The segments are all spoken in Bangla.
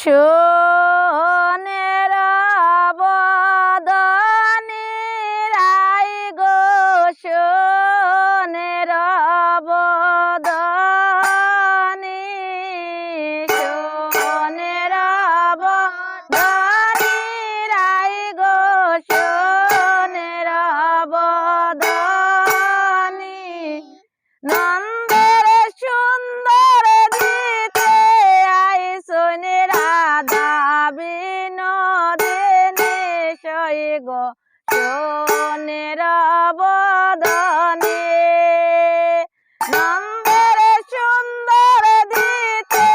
সোনের বদনি রাই গো সোনের বদনি সোনের বদনি রাই গো সোনের বদনি নন্দের সুন্দর দিতে আইসন রাধা বিনোদিনী সই গো সোনের বদনে নন্দের সুন্দর দিতে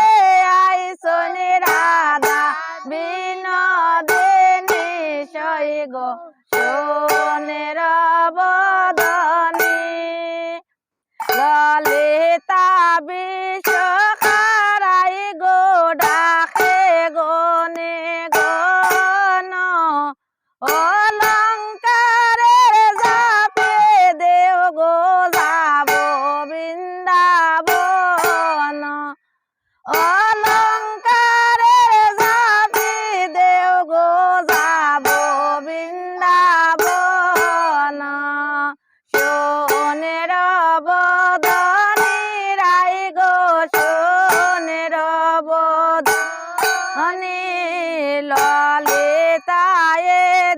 আইসন রাধা বিনোদিনী সই গো সোনের বদনে ললিতা বিশ্বকারাই গো ডাকে গনে গণ অলঙ্কারের জাপে দেও গো যাব বৃন্দাবন অলঙ্কারের জাপে দেও গো যাব বৃন্দাবন সোনের বদনি রাই গো সোনের বদনি ললিতায়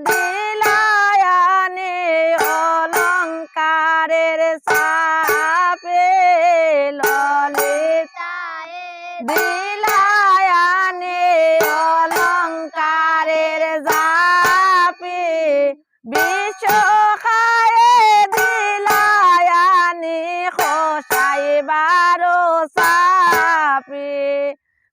দিলায়ানে অলঙ্কারের সাপে ললিতায় দিলায়ানে অলঙ্কারের জাপে বিশ্বখায়ে দিলায়ানি খোসাই বারো সাপে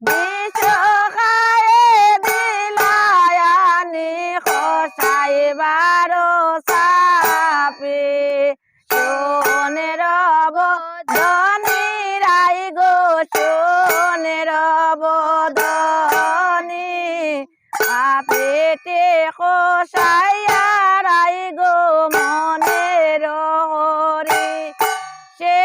বিশ্বখায়ে দিলায়ানি খোসাই বারো সাপে সোনের বদনি রাই গো সোনের বদনি পেটে খোসাইয়া রাই গো মনের হরি সে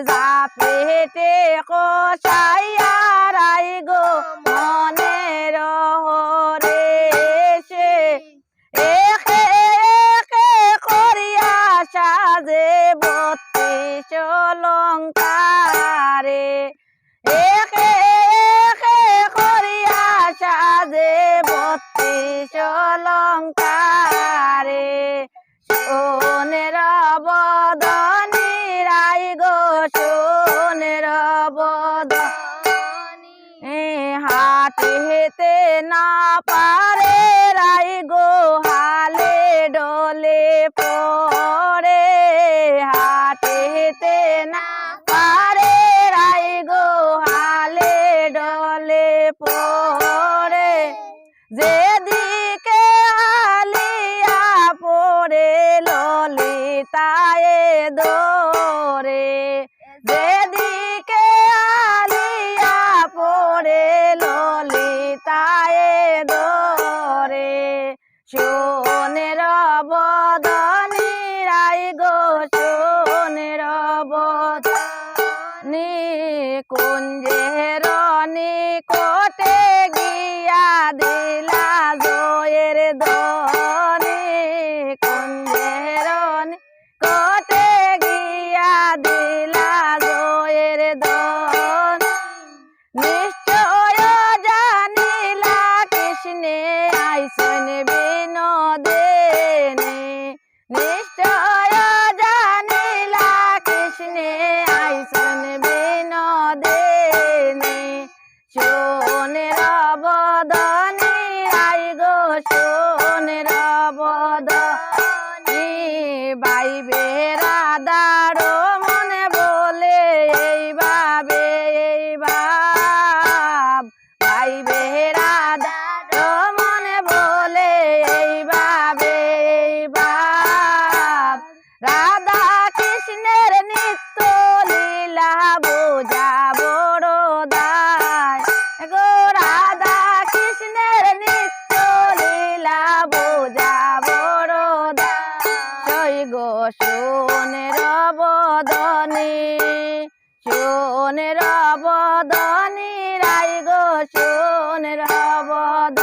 যা পেটে খোসাইয়া রাই গো মনের হরে সে একে একে করিয়া সাজে 32 অলঙ্কারে একে একে করিয়া সাজে 32 অলঙ্কারে সোনের বদনি রাই গো সোনের বদনি হাঁটিতে না পারে রাই গো হালে ডলে পড়ে হাঁটিতে না পারে রাই গো হালে ডলে পড়ে যেদিকে আলিয়া পড়ে ললিতায় দোরে যেদিকে আলিয়া পড়ে ললিতায় দোরে সোনের বদনি রাই গো সোনের বদনি কুঞ্জের নিকটে গিয়া দিলা জয়ের ধ্বনি কুঞ্জের নিকটে গিয়া দিলা জয়ের ধ্বনি নিশ্চয় জানিলা কৃষ্ণে আইসন বিনোদিনী নিশ্চয় জানিলা কৃষ্ণে আইসন বিনোদিনী সোনের বদনি রাই গো সোনের বদনি বাইবে রাধার মনে বলে এই ভাবে এই ভাব বাইবে রাধার মনে বলে এই ভাবে এই ভাব রাধা কৃষ্ণের নিত্য লীলা বোঝা বড় দায় গো রাধা কৃষ্ণের নিত্য লীলা বোঝা বড় দায় গো সোনের বদনি সোনের বদনি রাই গো বসনের হব